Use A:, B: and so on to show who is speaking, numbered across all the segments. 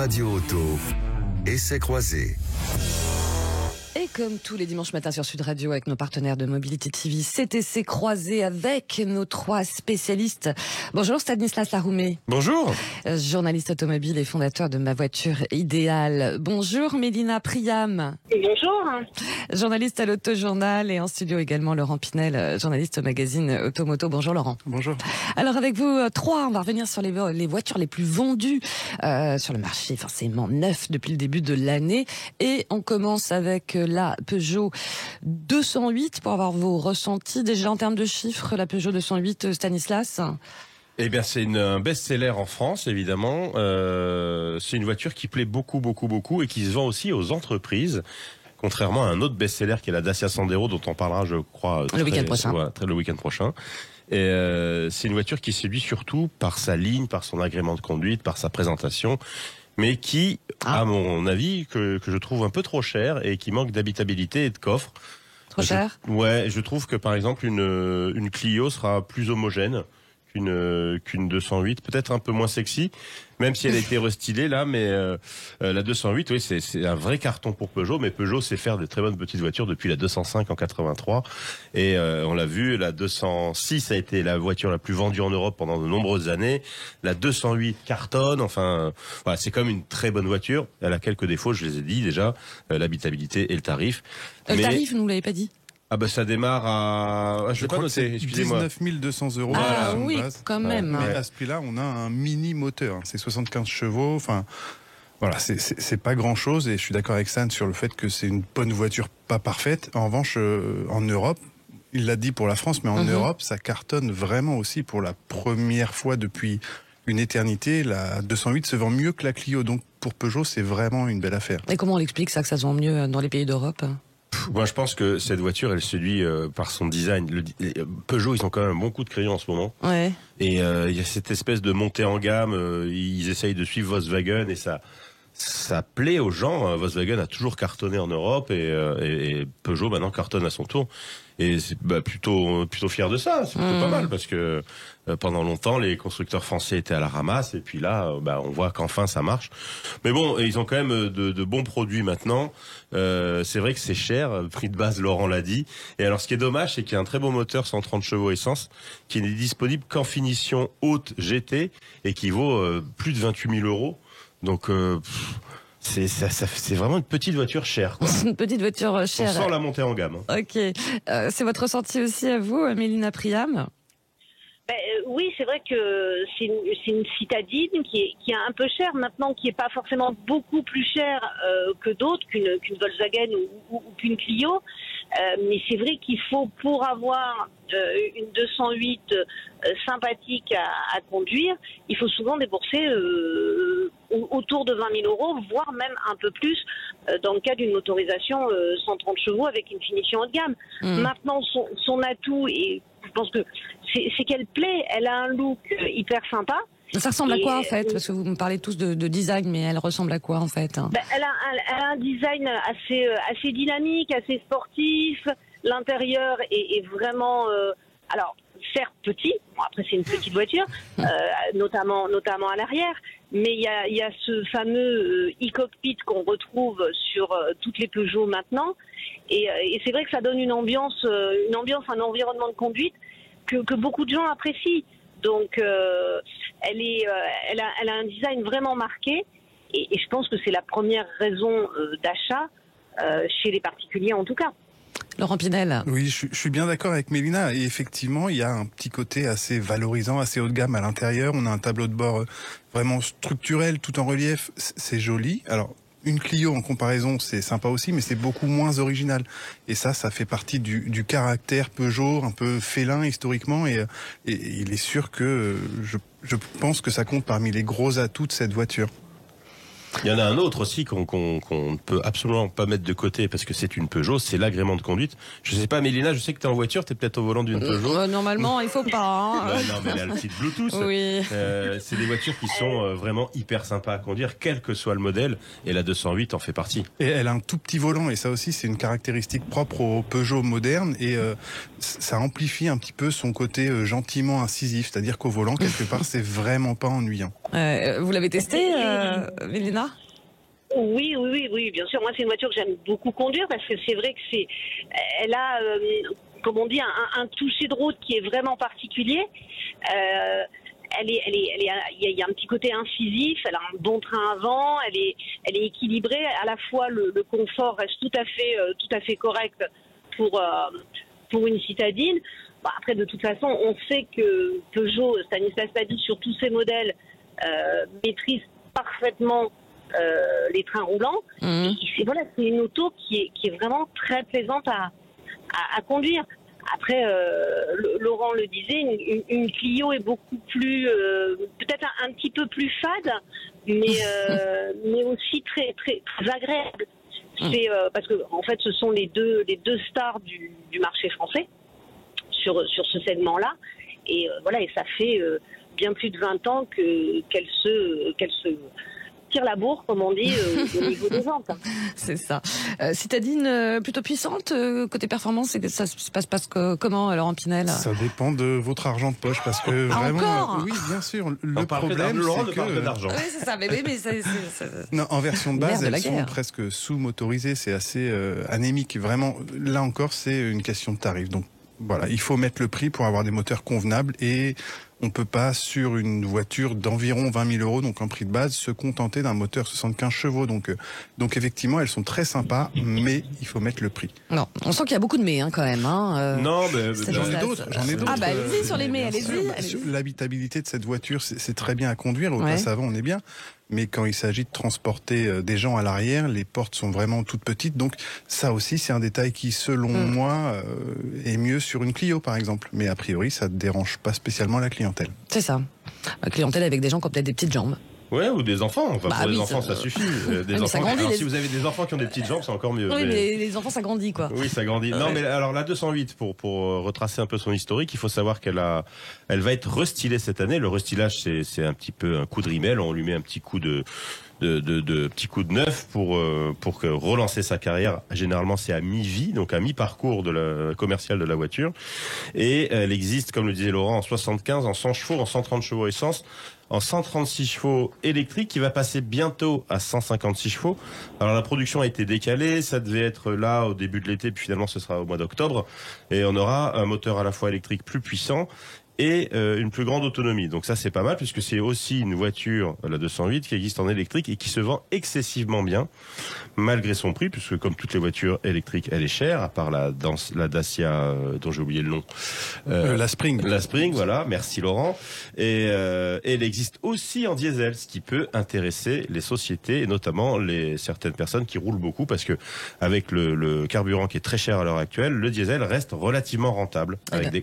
A: Radio Auto, essais croisés.
B: Et comme tous les dimanches matins sur Sud Radio avec nos partenaires de Mobility TV, c'est essais croisés avec nos trois spécialistes. Bonjour Stanislas Laroumé.
C: Bonjour.
B: Journaliste automobile et fondateur de Ma Voiture Idéale. Bonjour Mélina Priam.
D: Bonjour.
B: Journaliste à l'Autojournal et en studio également Laurent Pinel, journaliste au magazine Automoto. Bonjour Laurent.
C: Bonjour.
B: Alors avec vous trois, on va revenir sur les voitures les plus vendues sur le marché, forcément neuf depuis le début de l'année. Et on commence avec la Peugeot 208 pour avoir vos ressentis déjà en termes de chiffres. La Peugeot 208, Stanislas.
C: Eh bien, c'est un best-seller en France, évidemment. C'est une voiture qui plaît beaucoup et qui se vend aussi aux entreprises. Contrairement à un autre best-seller qui est la Dacia Sandero, dont on parlera, je crois, le week-end prochain. Et c'est une voiture qui séduit surtout par sa ligne, par son agrément de conduite, par sa présentation, mais qui, à mon avis, que je trouve un peu trop cher et qui manque d'habitabilité et de coffre.
B: Trop cher ?
C: Ouais, je trouve que par exemple une Clio sera plus homogène qu'une 208, peut-être un peu moins sexy, même si elle a été restylée là, mais la 208, oui, c'est un vrai carton pour Peugeot, mais Peugeot sait faire de très bonnes petites voitures depuis la 205 en 83, et on l'a vu, la 206 a été la voiture la plus vendue en Europe pendant de nombreuses années, la 208 cartonne, enfin, voilà, c'est comme une très bonne voiture, elle a quelques défauts, je les ai dit déjà, l'habitabilité et le tarif.
B: Le tarif, vous ne l'avez pas dit ?
C: Ah bah ça démarre à...
E: Je crois que c'est 19 200 €.
B: Ah oui, quand même.
E: Mais à ce prix-là, on a un mini moteur. C'est 75 chevaux. Enfin, voilà, c'est pas grand-chose. Et je suis d'accord avec Stan sur le fait que c'est une bonne voiture pas parfaite. En revanche, en Europe, il l'a dit pour la France, mais en Europe, ça cartonne vraiment aussi pour la première fois depuis une éternité. La 208 se vend mieux que la Clio. Donc pour Peugeot, c'est vraiment une belle affaire.
B: Et comment on l'explique ça, que ça se vend mieux dans les pays d'Europe ?
C: Moi, je pense que cette voiture, elle séduit par son design. Peugeot, ils ont quand même un bon coup de crayon en ce moment.
B: Ouais.
C: Et il y a cette espèce de montée en gamme. Ils essayent de suivre Volkswagen et ça plaît aux gens. Volkswagen a toujours cartonné en Europe et Peugeot maintenant cartonne à son tour. Et c'est plutôt fier de ça. C'est plutôt pas mal parce que pendant longtemps les constructeurs français étaient à la ramasse et puis là on voit qu'enfin ça marche. Mais bon, ils ont quand même de bons produits maintenant. C'est vrai que c'est cher, prix de base Laurent l'a dit. Et alors ce qui est dommage, c'est qu'il y a un très beau moteur 130 chevaux essence qui n'est disponible qu'en finition haute GT et qui vaut plus de 28 000 €. Donc c'est vraiment une petite voiture chère, quoi.
B: C'est une petite voiture chère.
C: On sent la montée en gamme.
B: Ok. C'est votre ressenti aussi à vous, Mélina Priam ?
D: Oui, c'est vrai que c'est une citadine qui est un peu chère maintenant, qui est pas forcément beaucoup plus chère que d'autres, qu'une Volkswagen ou qu'une Clio. Mais c'est vrai qu'il faut, pour avoir une 208 sympathique à conduire, il faut souvent débourser autour de 20 000 €, voire même un peu plus dans le cas d'une motorisation 130 chevaux avec une finition haut de gamme. Maintenant, son atout, et je pense que c'est qu'elle plaît, elle a un look hyper sympa.
B: Ça ressemble à quoi en fait ? Parce que vous me parlez tous de design, mais elle ressemble à quoi en fait ?
D: Elle a un design assez dynamique, assez sportif. L'intérieur est vraiment... alors, certes petit, bon, après c'est une petite voiture, notamment à l'arrière, mais il y a ce fameux e-cockpit qu'on retrouve sur toutes les Peugeot maintenant, et c'est vrai que ça donne une ambiance, un environnement de conduite que beaucoup de gens apprécient. Donc, elle a un design vraiment marqué, et je pense que c'est la première raison d'achat chez les particuliers en tout cas.
B: Laurent Pinel.
E: Oui, je suis bien d'accord avec Mélina. Et effectivement, il y a un petit côté assez valorisant, assez haut de gamme à l'intérieur. On a un tableau de bord vraiment structurel, tout en relief. C'est joli. Alors, une Clio en comparaison, c'est sympa aussi, mais c'est beaucoup moins original. Et ça fait partie du caractère Peugeot, un peu félin historiquement. Et il est sûr que je pense que ça compte parmi les gros atouts de cette voiture.
C: Il y en a un autre aussi qu'on ne peut absolument pas mettre de côté parce que c'est une Peugeot, c'est l'agrément de conduite. Je sais pas, Mélina, je sais que tu es en voiture, tu es peut-être au volant d'une Peugeot.
B: Normalement, il faut pas.
C: Non, mais elle a le petit Bluetooth.
B: Oui.
C: C'est des voitures qui sont vraiment hyper sympas à conduire, quel que soit le modèle, et la 208 en fait partie.
E: Et elle a un tout petit volant, et ça aussi, c'est une caractéristique propre aux Peugeot modernes, et ça amplifie un petit peu son côté gentiment incisif, c'est-à-dire qu'au volant, quelque part, c'est vraiment pas ennuyant.
B: Vous l'avez testé, Mélina ?
D: Oui, bien sûr. Moi, c'est une voiture que j'aime beaucoup conduire parce que c'est vrai que elle a, comme on dit, un toucher de route qui est vraiment particulier. Il y a un petit côté incisif. Elle a un bon train avant. Elle est équilibrée. À la fois, le confort reste tout à fait correct pour une citadine. Bon, après, de toute façon, on sait que Peugeot, Stanislas l'a dit, sur tous ses modèles, maîtrise parfaitement les trains roulants. Et c'est une auto qui est vraiment très plaisante à conduire. Après, Laurent le disait, une Clio est beaucoup plus, peut-être un petit peu plus fade, mais aussi très très, très agréable. C'est parce que en fait, ce sont les deux stars du marché français sur ce segment-là, et et ça fait bien plus de 20 ans qu'elle se tire la bourre, comme on dit, au niveau des ventes.
B: C'est ça. Citadine plutôt puissante, côté performance, ça se passe comment, Laurent Pinel ?
E: Ça dépend de votre argent de poche, parce que vraiment...
B: Encore
E: oui, bien sûr. Le problème, c'est que...
C: d'argent.
B: Oui, c'est ça. Mais c'est...
E: Non, en version de base,
B: Merde,
E: elles sont
B: guerre.
E: presque sous-motorisées. C'est assez anémique. Vraiment, là encore, c'est une question de tarif. Donc, voilà, il faut mettre le prix pour avoir des moteurs convenables, et on peut pas, sur une voiture d'environ 20 000 euros, donc un prix de base, se contenter d'un moteur 75 chevaux. Donc effectivement, elles sont très sympas, mais il faut mettre le prix.
B: Non, on sent qu'il y a beaucoup de mais quand même.
C: Non, mais
E: J'en ai d'autres.
B: Ah bah allez-y sur les mais,
E: bien sûr.
B: allez-y.
E: L'habitabilité de cette voiture, c'est très bien à conduire. Au
B: Ouais.
E: passe avant, on est bien. Mais quand il s'agit de transporter des gens à l'arrière, les portes sont vraiment toutes petites. Donc ça aussi, c'est un détail qui, selon moi, est mieux sur une Clio, par exemple. Mais a priori, ça ne dérange pas spécialement la clientèle.
B: C'est ça. La clientèle avec des gens qui ont peut-être des petites jambes.
C: Ouais, ou des enfants. Enfin,
B: Bah
C: pour les
B: oui,
C: enfants,
B: ça-
C: ça suffit. Des
B: mais ça
C: enfants.
B: grandit,
C: Alors,
B: les-
C: si vous avez des enfants qui ont des petites jambes, c'est encore mieux.
B: Oui,
C: mais-
B: mais les enfants, ça grandit, quoi.
C: Oui, ça grandit. Non, mais alors la 208, pour retracer un peu son historique, il faut savoir elle va être restylée cette année. Le restylage, c'est un petit peu un coup de rimel. On lui met un petit coup de neuf pour relancer sa carrière. Généralement, c'est à mi-vie, donc à mi-parcours de la commerciale de la voiture. Et elle existe, comme le disait Laurent, en 75, en 100 chevaux, en 130 chevaux essence, en 136 chevaux électriques, qui va passer bientôt à 156 chevaux. Alors la production a été décalée, ça devait être là au début de l'été, puis finalement ce sera au mois d'octobre, et on aura un moteur à la fois électrique plus puissant et une plus grande autonomie. Donc ça, c'est pas mal, puisque c'est aussi une voiture, la 208, qui existe en électrique et qui se vend excessivement bien, malgré son prix, puisque comme toutes les voitures électriques, elle est chère, à part la Dacia, dont j'ai oublié le nom.
E: La Spring.
C: La Spring, voilà, merci Laurent. Et elle existe aussi en diesel, ce qui peut intéresser les sociétés, et notamment certaines personnes qui roulent beaucoup, parce que avec le carburant qui est très cher à l'heure actuelle, le diesel reste relativement rentable,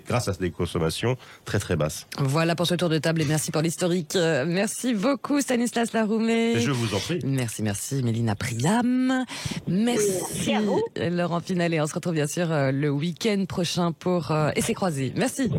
C: grâce à des consommations très très basses.
B: Voilà pour ce tour de table et merci pour l'historique. Merci beaucoup Stanislas Laroumet.
C: Je vous en prie.
B: Merci Mélina Priam. Merci
D: à vous.
B: Laurent Pinel, et on se retrouve bien sûr le week-end prochain pour Essais croisés. Merci.